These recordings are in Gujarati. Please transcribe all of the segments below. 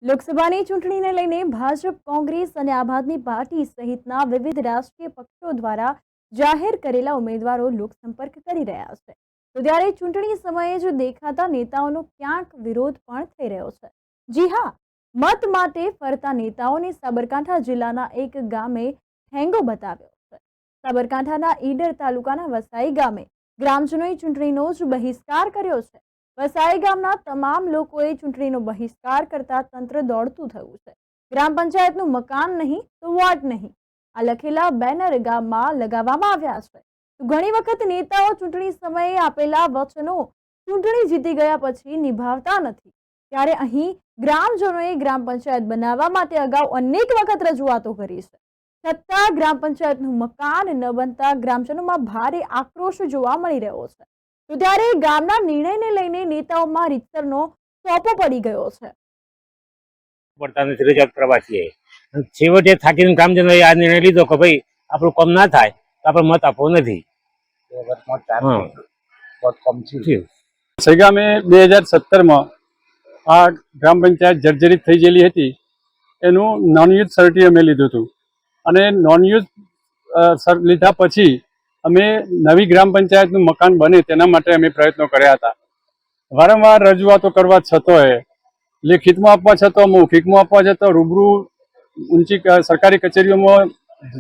લોકસભાની ચૂંટણીને લઈને ભાજપ, કોંગ્રેસ અને આમ આદમી પાર્ટી સહિતના વિવિધ રાજકીય પક્ષો દ્વારા જાહેર કરેલા ઉમેદવારો લોકસંપર્ક કરી રહ્યા છે. તો ત્યારે ચૂંટણી સમયે જ દેખાતા નેતાઓનો ક્યાંક વિરોધ પણ થઈ રહ્યો છે. જી હા, મત માટે ફરતા નેતાઓને સાબરકાંઠા જિલ્લાના એક ગામે ઠેંગો બતાવ્યો છે. સાબરકાંઠાના ઈડર તાલુકાના વસાઈ ગામે ગ્રામજનોએ ચૂંટણીનો જ બહિષ્કાર કર્યો છે. વસાઈ ગામના તમામ લોકોએ ચૂંટણીનો બહિષ્કાર કરતા તંત્ર દોડતું થયું છે. ગ્રામ પંચાયતનું મકાન નહીં તો વોટ નહીં, આ લખેલા બેનર ગામમાં લગાવવામાં આવ્યા છે. તો ઘણી વખત નેતાઓ ચૂંટણી સમયે આપેલા વચનો ચૂંટણી જીતી ગયા પછી નિભાવતા નથી. ત્યારે અહીં ગ્રામજનોએ ગ્રામ પંચાયત બનાવવા માટે અગાઉ અનેક વખત રજૂઆતો કરી છે. છતાં ગ્રામ પંચાયતનું મકાન ન બનતા ગ્રામજનોમાં ભારે આક્રોશ જોવા મળી રહ્યો છે. તો ત્યારે ગામના નિર્ણયને લઈને નેતાઓમાં રીતસરનો સોપો પડી ગયો છે. પડતા નથી, રજૂઆત કરવા છીએ. છેવટે થાકીને ગ્રામજનોએ આ નિર્ણય લીધો કે ભાઈ આપણું કામ ના થાય તો આપણે મત આપવો નથી. સૈગામે 2017માં આ ગ્રામ પંચાયત જર્જરિત થઈ ગયેલી હતી. એનું નોન યુઝ સર્ટી અમે લીધું હતું અને નોન યુઝ લીધા પછી અમે નવી ગ્રામ પંચાયતનું મકાન બને તેના માટે અમે પ્રયત્નો કર્યા હતા. વારંવાર રજૂઆતો કરવા છતાંય, લેખિતમાં આપવા છતાં, મૌખિકમાં આપવા છતાં, રૂબરૂ ઊંચી સરકારી કચેરીઓમાં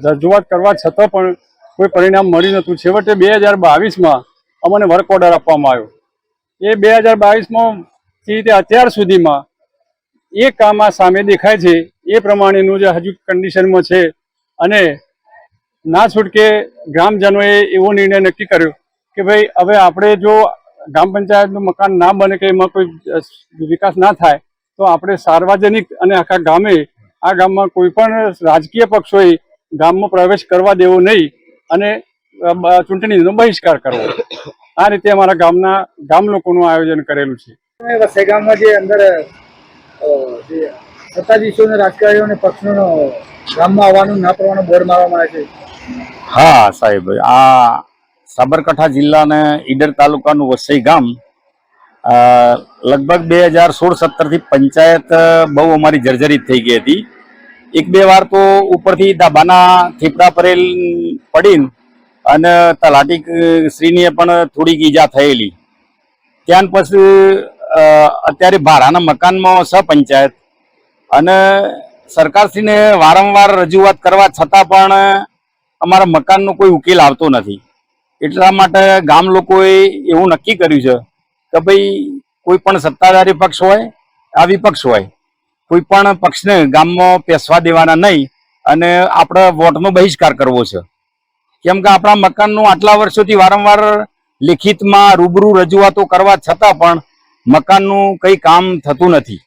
રજૂઆત કરવા છતાં પણ કોઈ પરિણામ મળ્યું નહોતું. છેવટે 2022માં અમને વર્ક ઓર્ડર આપવામાં આવ્યો. એ 2022માં થી અત્યાર સુધીમાં એ કામ આ સામે દેખાય છે એ પ્રમાણેનું જે હજુ કન્ડિશનમાં છે. અને ના છૂટકે ગ્રામજનોએ એવો નિર્ણય નક્કી કર્યો કે ભાઈ હવે આપણે જો ગ્રામ પંચાયતનું મકાન ના બને કે એમાં કોઈ વિકાસ ના થાય તો આપણે સાર્વજનિક અને આખા ગામમાં કોઈ પણ રાજકીય પક્ષોએ ગામમાં પ્રવેશ કરવા દેવો નહીં અને ચૂંટણીનો બહિષ્કાર કરવો. આ રીતે અમારા ગામ લોકોનું આયોજન કરેલું છે. વસાઈ ગામમાં જે અંદર સત્તાધીશોને, રાજકારણીઓને પક્ષનો ગામમાં આવવાનું ના કરવાનું બોર્ડ મારવામાં આવે છે. હા સાહેબ, આ સાબરકાંઠા જિલ્લાના ઈડર તાલુકાનું વસઈ ગામ લગભગ 2016-17 થી પંચાયત બહુ અમારી જર્જરિત થઈ ગઈ હતી. એક બે વાર તો ઉપરથી દાબાના થેપડા પરેલ પડીને અને તલાટી શ્રીને પણ થોડીક ઈજા થયેલી. ત્યાર પછી અત્યારે ભાડાના મકાનમાં છે પંચાયત અને સરકારશ્રીને વારંવાર રજૂઆત કરવા છતાં પણ અમારા મકાનનો કોઈ ઉકેલ આવતો નથી. એટલા માટે ગામ લોકોએ એવું નક્કી કર્યું છે કે ભાઈ કોઈ પણ સત્તાધારી પક્ષ હોય, આ વિપક્ષ હોય, કોઈ પણ પક્ષને ગામમાં પેસવા દેવાના નહીં અને આપણે વોટનો બહિષ્કાર કરવો છે. કેમ કે આપણા મકાનનું આટલા વર્ષોથી વારંવાર લેખિતમાં રૂબરૂ રજૂઆતો કરવા છતાં પણ મકાનનું કંઈ કામ થતું નથી.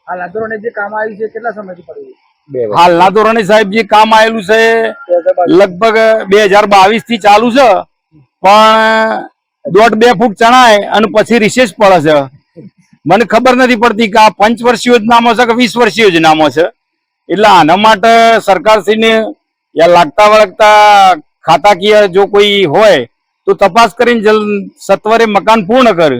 હાલ ધોરણે જે કામ આવ્યું છે કેટલા સમયથી પડ્યું? હાલના ધોરણે સાહેબ જે કામ આવેલું છે લગભગ 2022 થી ચાલુ છે, પણ 1.5-2 ફૂટ ચણાય અને પછી રિસેસ પડે છે. મને ખબર નથી પડતી કે આ 5 વર્ષીય યોજનામાં છે કે 20 વર્ષીય યોજનામાં છે. એટલે આના માટે સરકારશ્રીને લાગતા વળગતા ખાતાકીય જો કોઈ હોય તો તપાસ કરીને સત્વરે મકાન પૂર્ણ કરે